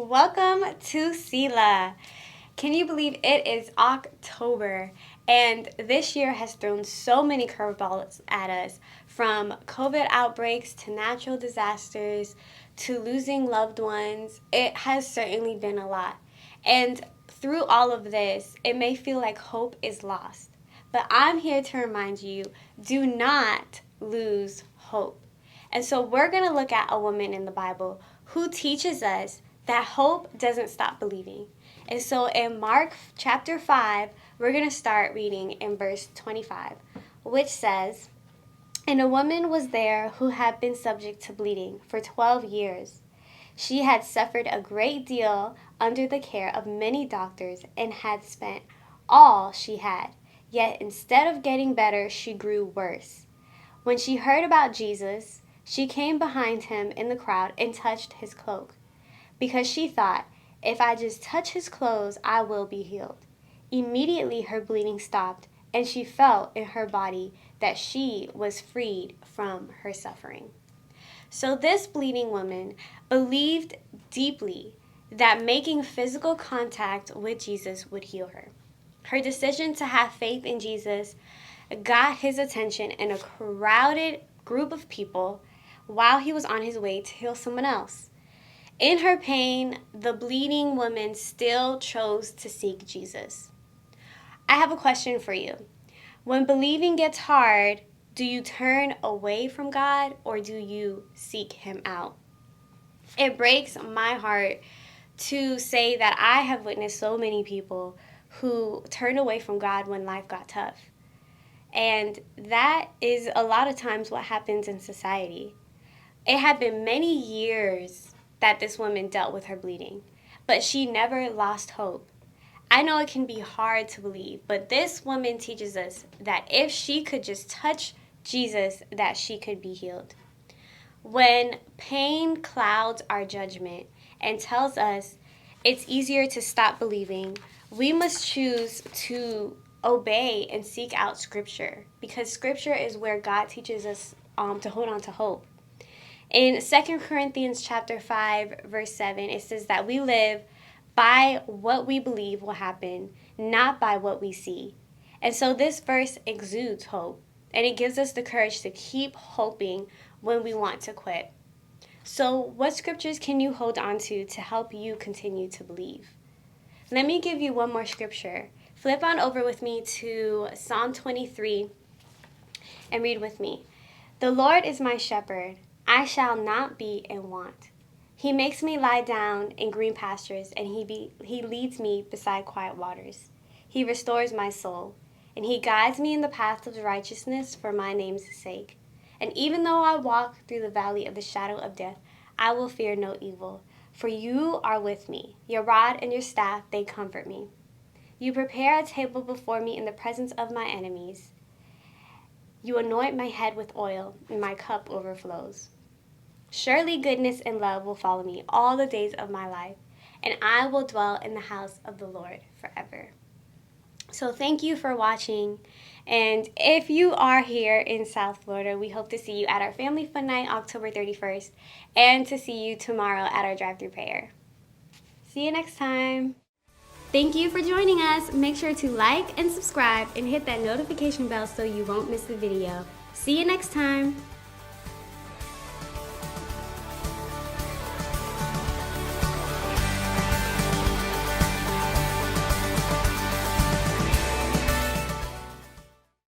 Welcome to Selah. Can you believe it is October? And this year has thrown so many curveballs at us, from COVID outbreaks to natural disasters to losing loved ones. It has certainly been a lot. And through all of this, it may feel like hope is lost. But I'm here to remind you, do not lose hope. And so we're going to look at a woman in the Bible who teaches us that hope doesn't stop believing. And so in Mark chapter 5, we're going to start reading in verse 25, which says, "And a woman was there who had been subject to bleeding for 12 years. She had suffered a great deal under the care of many doctors and had spent all she had. Yet instead of getting better, she grew worse. When she heard about Jesus, she came behind him in the crowd and touched his cloak, because she thought, if I just touch his clothes, I will be healed. Immediately her bleeding stopped, and she felt in her body that she was freed from her suffering." So this bleeding woman believed deeply that making physical contact with Jesus would heal her. Her decision to have faith in Jesus got his attention in a crowded group of people while he was on his way to heal someone else. In her pain, the bleeding woman still chose to seek Jesus. I have a question for you. When believing gets hard, do you turn away from God or do you seek him out? It breaks my heart to say that I have witnessed so many people who turned away from God when life got tough. And that is a lot of times what happens in society. It had been many years that this woman dealt with her bleeding, but she never lost hope. I know it can be hard to believe, but this woman teaches us that if she could just touch Jesus, that she could be healed. When pain clouds our judgment and tells us it's easier to stop believing, we must choose to obey and seek out Scripture, because Scripture is where God teaches us to hold on to hope. In 2 Corinthians chapter 5, verse 7, it says that we live by what we believe will happen, not by what we see. And so this verse exudes hope, and it gives us the courage to keep hoping when we want to quit. So what scriptures can you hold on to help you continue to believe? Let me give you one more scripture. Flip on over with me to Psalm 23 and read with me. "The Lord is my shepherd. I shall not be in want. He makes me lie down in green pastures, and he leads me beside quiet waters. He restores my soul, and he guides me in the path of righteousness for my name's sake. And even though I walk through the valley of the shadow of death, I will fear no evil, for you are with me. Your rod and your staff, they comfort me. You prepare a table before me in the presence of my enemies. You anoint my head with oil, and my cup overflows. Surely goodness and love will follow me all the days of my life, and I will dwell in the house of the Lord forever." So thank you for watching. And if you are here in South Florida, we hope to see you at our Family Fun Night October 31st, and to see you tomorrow at our drive-thru prayer. See you next time. Thank you for joining us. Make sure to like and subscribe and hit that notification bell so you won't miss the video. See you next time.